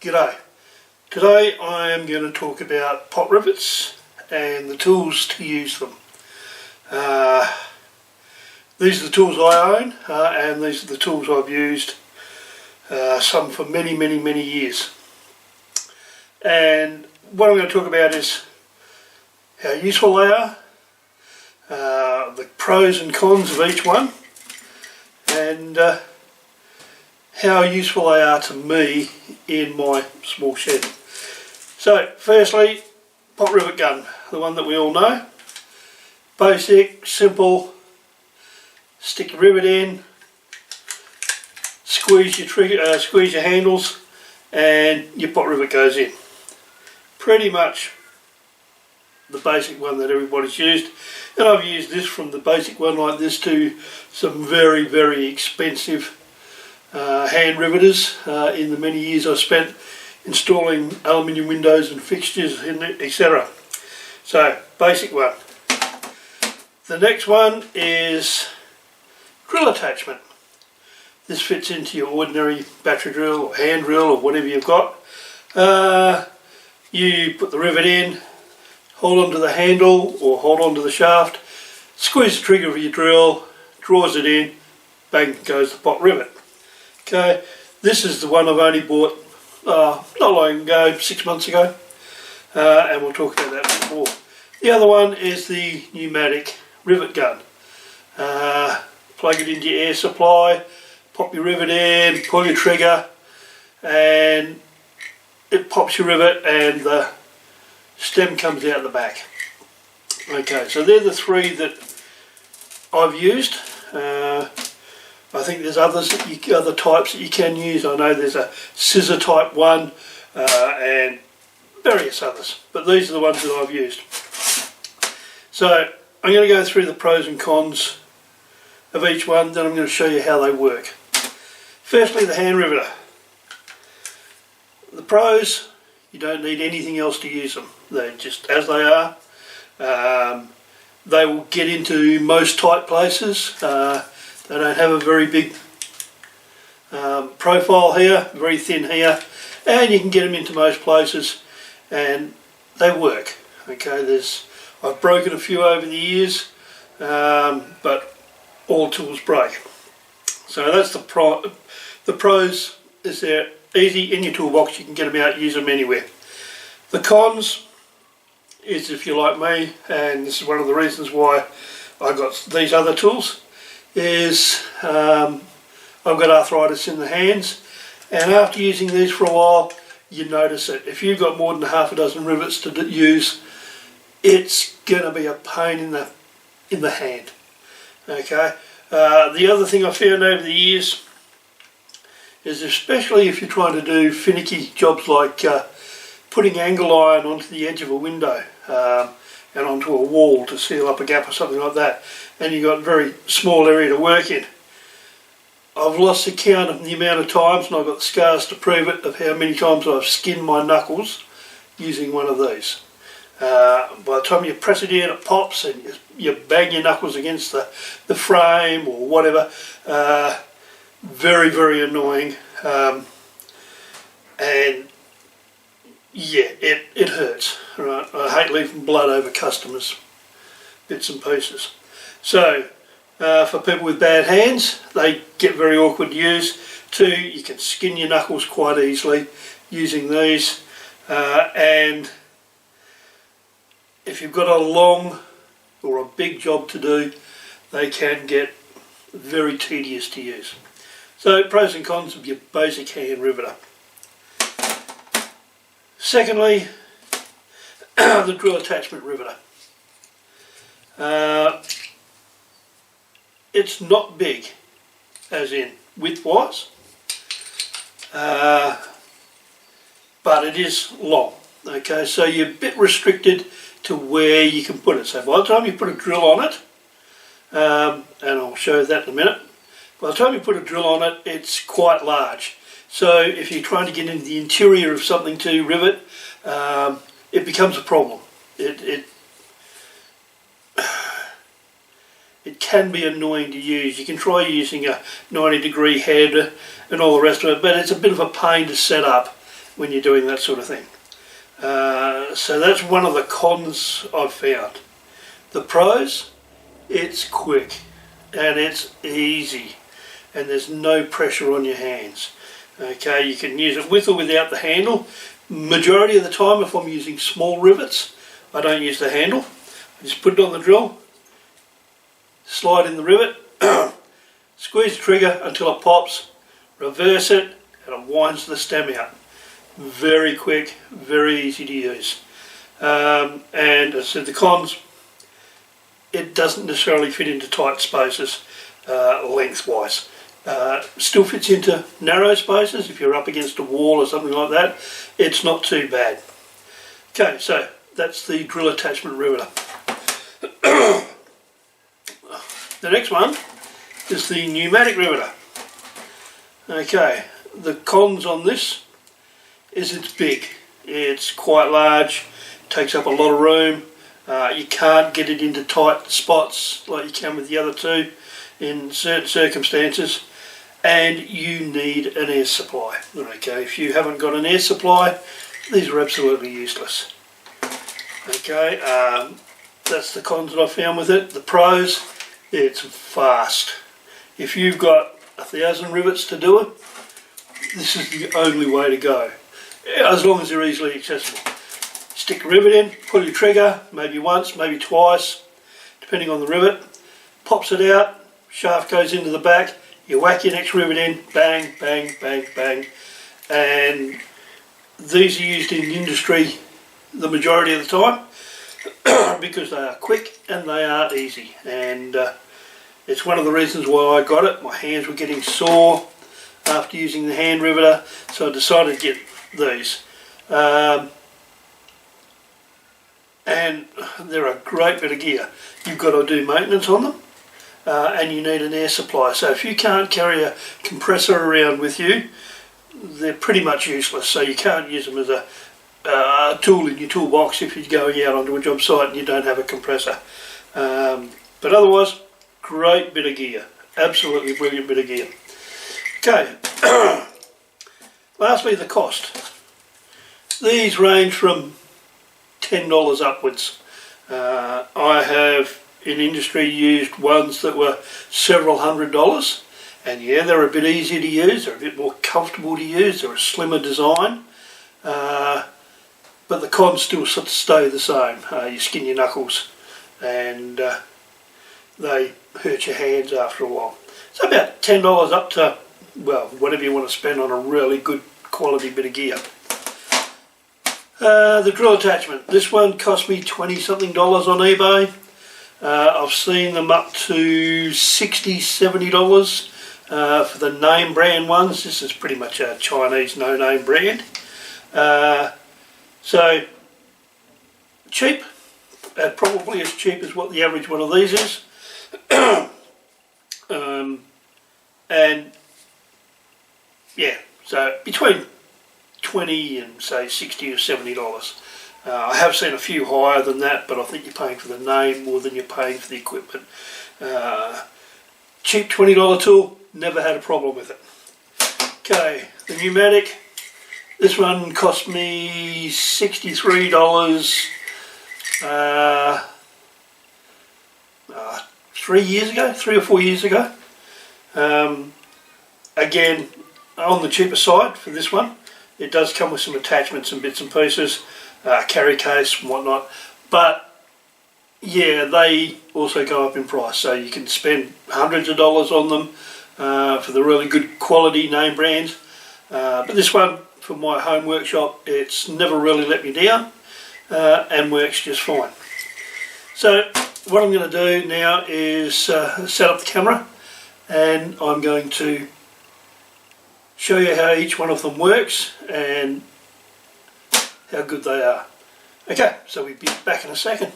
G'day. Today I am going to talk about pot rivets and the tools to use them. These are the tools I own and these are the tools I've used, some for many years. And what I'm going to talk about is how useful they are, the pros and cons of each one, and how useful they are to me in my small shed. So firstly, pot rivet gun, the one that we all know. Basic, simple, stick your rivet in, squeeze your trigger, squeeze your handles, and your pot rivet goes in. Pretty much the basic one that everybody's used, and I've used this from the basic one like this to some very expensive hand riveters in the many years I've spent installing aluminium windows and fixtures, etc. So, basic one. The next one is drill attachment. This fits into your ordinary battery drill or hand drill or whatever you've got. You put the rivet in, hold onto the handle or hold onto the shaft, squeeze the trigger of your drill, draws it in, bang goes the pot rivet. Okay, this is the one I've only bought not long ago, 6 months ago, and we'll talk about that before. The other one is the pneumatic rivet gun. Plug it into your air supply, pop your rivet in, pull your trigger, and it pops your rivet and the stem comes out the back. Okay, so they're the three that I've used. I think there's other types that you can use. I know there's a scissor type one and various others, but these are the ones that I've used. So I'm going to go through the pros and cons of each one, then I'm going to show you how they work. Firstly, the hand riveter. The pros, you don't need anything else to use them. They're just as they are. They will get into most tight places. They don't have a very big profile here, very thin here, and you can get them into most places and they work. Okay, I've broken a few over the years, but all tools break. So that's the pros is they're easy in your toolbox, you can get them out, use them anywhere. The cons is, if you're like me, and this is one of the reasons why I got these other tools, is I've got arthritis in the hands, and after using these for a while you notice it. If you've got more than half a dozen rivets to use, it's going to be a pain in the hand. Okay. The other thing I found over the years is, especially if you're trying to do finicky jobs like putting angle iron onto the edge of a window and onto a wall to seal up a gap or something like that, and you've got a very small area to work in. I've lost the count of the amount of times, and I've got the scars to prove it, of how many times I've skinned my knuckles using one of these. By the time you press it in, it pops and you bang your knuckles against the frame or whatever. Very annoying, and yeah, it hurts. Right? I hate leaving blood over customers' bits and pieces. So for people with bad hands, they get very awkward to use. Two, you can skin your knuckles quite easily using these, and if you've got a long or a big job to do, they can get very tedious to use. So pros and cons of your basic hand riveter. Secondly, the drill attachment riveter. It's not big, as in width-wise, but it is long. Okay, so you're a bit restricted to where you can put it. So by the time you put a drill on it, and I'll show you that in a minute, by the time you put a drill on it, it's quite large. So if you're trying to get into the interior of something to rivet, it becomes a problem. It can be annoying to use. You can try using a 90-degree head and all the rest of it, but it's a bit of a pain to set up when you're doing that sort of thing. So that's one of the cons I've found. The pros, it's quick and it's easy and there's no pressure on your hands. Okay, you can use it with or without the handle. Majority of the time, if I'm using small rivets, I don't use the handle. I just put it on the drill, slide in the rivet, squeeze the trigger until it pops, reverse it, and it winds the stem out. Very quick, very easy to use. And as I said, the cons, it doesn't necessarily fit into tight spaces lengthwise. Still fits into narrow spaces. If you're up against a wall or something like that, it's not too bad. Okay, so that's the drill attachment riveter. The next one is the pneumatic riveter. Okay, the cons on this is it's big. It's quite large, takes up a lot of room. You can't get it into tight spots like you can with the other two in certain circumstances, and you need an air supply. Okay, if you haven't got an air supply, these are absolutely useless. Okay, that's the cons that I found with it. The pros, it's fast. If you've got 1,000 rivets to do it, this is the only way to go, as long as they're easily accessible. Stick the rivet in, pull your trigger, maybe once, maybe twice, depending on the rivet, pops it out, shaft goes into the back, you whack your next rivet in, bang, bang, bang, bang, and these are used in industry the majority of the time because they are quick and they are easy, and it's one of the reasons why I got it. My hands were getting sore after using the hand riveter, so I decided to get these. And they're a great bit of gear. You've got to do maintenance on them, and you need an air supply. So if you can't carry a compressor around with you, they're pretty much useless. So you can't use them as a tool in your toolbox if you're going out onto a job site and you don't have a compressor. But otherwise, great bit of gear. Absolutely brilliant bit of gear. Okay, lastly, the cost. These range from $10 upwards. I have in industry used ones that were several $100s, and yeah, they're a bit easier to use, they're a bit more comfortable to use, they're a slimmer design, but the cons still sort of stay the same. You skin your knuckles and they hurt your hands after a while. So about $10 up to, well, whatever you want to spend on a really good quality bit of gear. The drill attachment. This one cost me $20 something on eBay. I've seen them up to $60, $70 for the name brand ones. This is pretty much a Chinese no-name brand. So cheap, probably as cheap as what the average one of these is. And yeah, so between $20 and say $60 or $70. I have seen a few higher than that, but I think you're paying for the name more than you're paying for the equipment. Cheap $20 tool, never had a problem with it. Okay, the pneumatic. This one cost me $63 3 or 4 years ago. Again, on the cheaper side for this one. It does come with some attachments and bits and pieces, carry case and whatnot, but yeah, they also go up in price, so you can spend hundreds of dollars on them for the really good quality name brands. But this one, for my home workshop, it's never really let me down and works just fine. So what I'm going to do now is set up the camera, and I'm going to show you how each one of them works and how good they are. Okay, so we'll be back in a second.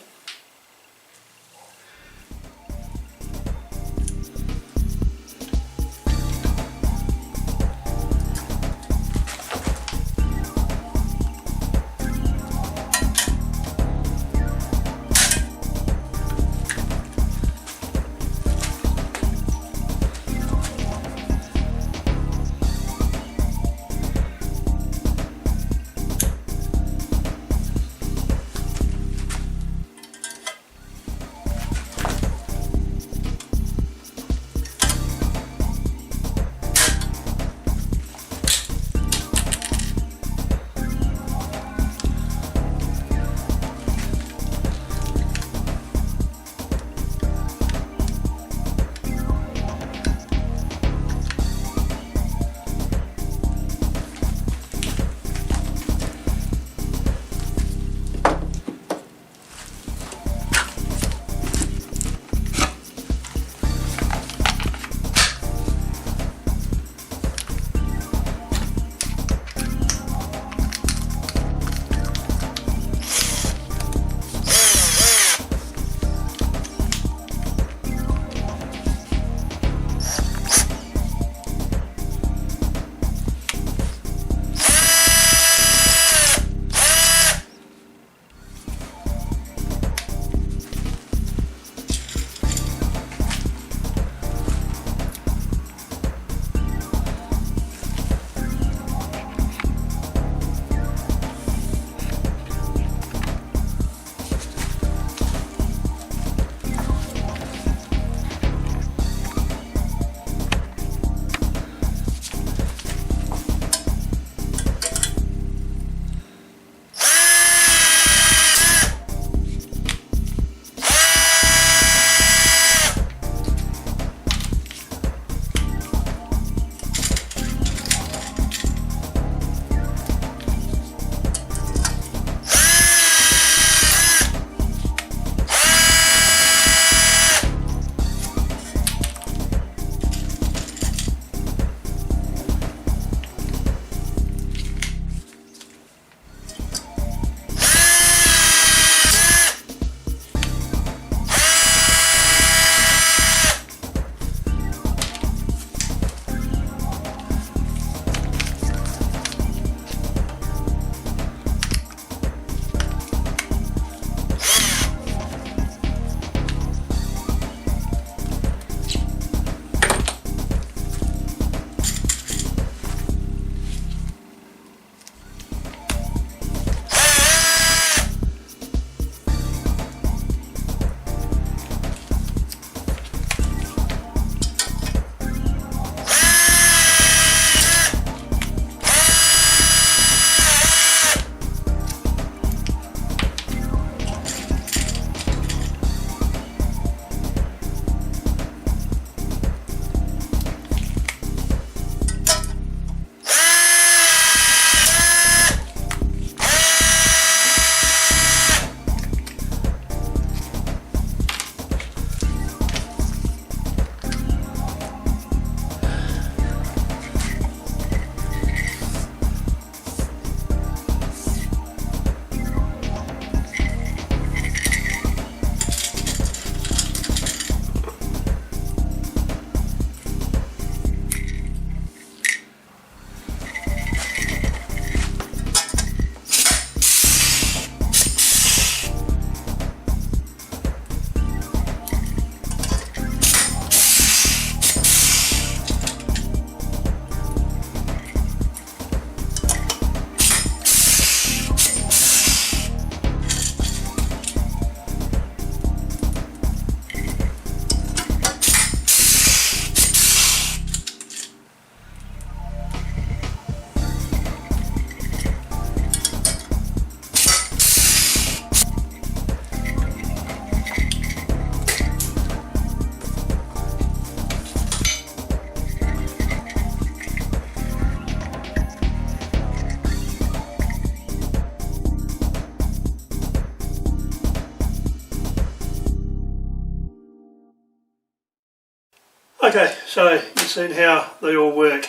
Okay, so you've seen how they all work.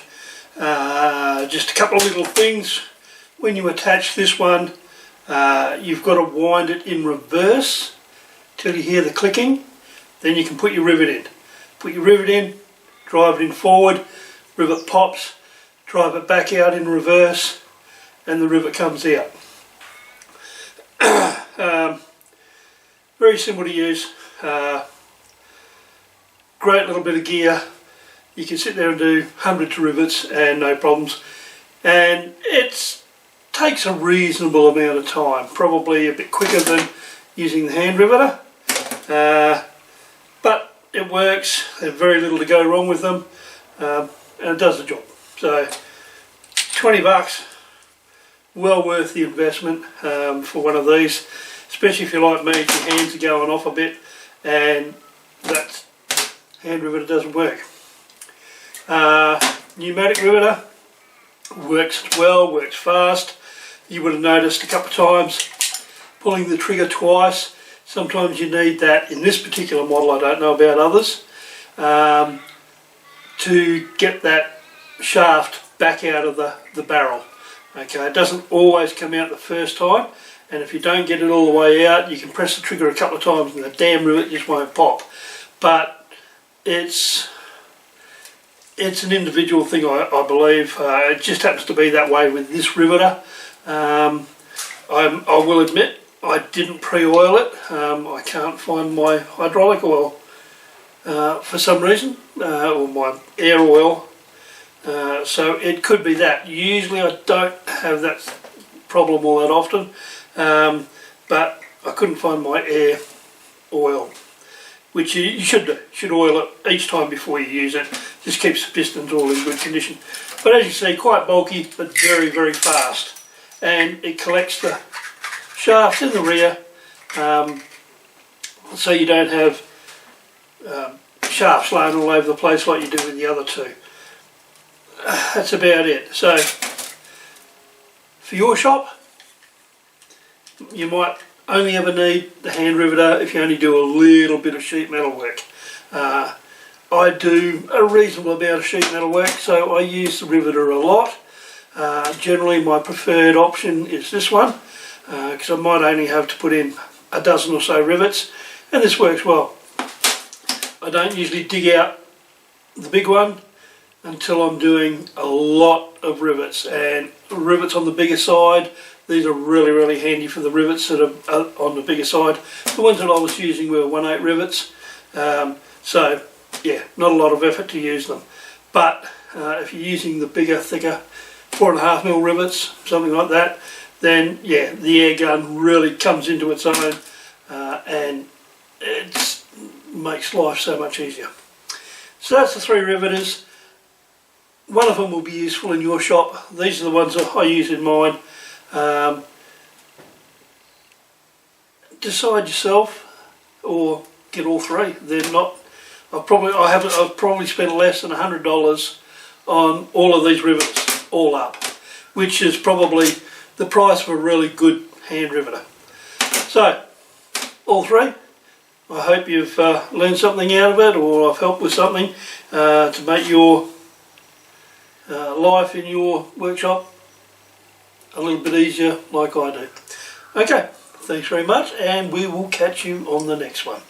Just a couple of little things. When you attach this one, you've got to wind it in reverse till you hear the clicking. Then you can put your rivet in. Put your rivet in, drive it in forward, rivet pops, drive it back out in reverse, and the rivet comes out. Very simple to use. Great little bit of gear. You can sit there and do hundreds of rivets and no problems. And it takes a reasonable amount of time, probably a bit quicker than using the hand riveter. But it works. There's very little to go wrong with them, and it does the job. So 20 bucks, well worth the investment for one of these, especially if you're like me, if your hands are going off a bit and that hand riveter doesn't work. Pneumatic riveter works well, works fast. You would have noticed a couple of times pulling the trigger twice. Sometimes you need that in this particular model, I don't know about others, to get that shaft back out of the barrel. Okay, it doesn't always come out the first time, and if you don't get it all the way out, you can press the trigger a couple of times and the damn rivet just won't pop. But it's an individual thing, I believe. It just happens to be that way with this riveter. I will admit, I didn't pre-oil it. I can't find my hydraulic oil for some reason, or my air oil. So it could be that. Usually I don't have that problem all that often, but I couldn't find my air oil, which you should do. You should oil it each time before you use it. Just keeps the pistons all in good condition. But as you see, quite bulky, but very, very fast. And it collects the shafts in the rear, so you don't have shafts laying all over the place like you do with the other two. That's about it. So for your shop, you might only ever need the hand riveter if you only do a little bit of sheet metal work. I do a reasonable amount of sheet metal work, so I use the riveter a lot. Generally my preferred option is this one, because I might only have to put in a dozen or so rivets, and this works well. I don't usually dig out the big one until I'm doing a lot of rivets, and rivets on the bigger side, these are really, really handy for the rivets that are on the bigger side. The ones that I was using were 1/8 rivets, so yeah, not a lot of effort to use them. But if you're using the bigger, thicker 4.5mm rivets, something like that, then yeah, the air gun really comes into its own, and it makes life so much easier. So that's the 3 riveters. One of them will be useful in your shop. These are the ones that I use in mine. Decide yourself, or get all 3. They're not. I've probably spent less than $100 on all of these rivets, all up, which is probably the price of a really good hand riveter. So, all 3. I hope you've learned something out of it, or I've helped with something to make your life in your workshop a little bit easier like I do. Okay, thanks very much, and we will catch you on the next one.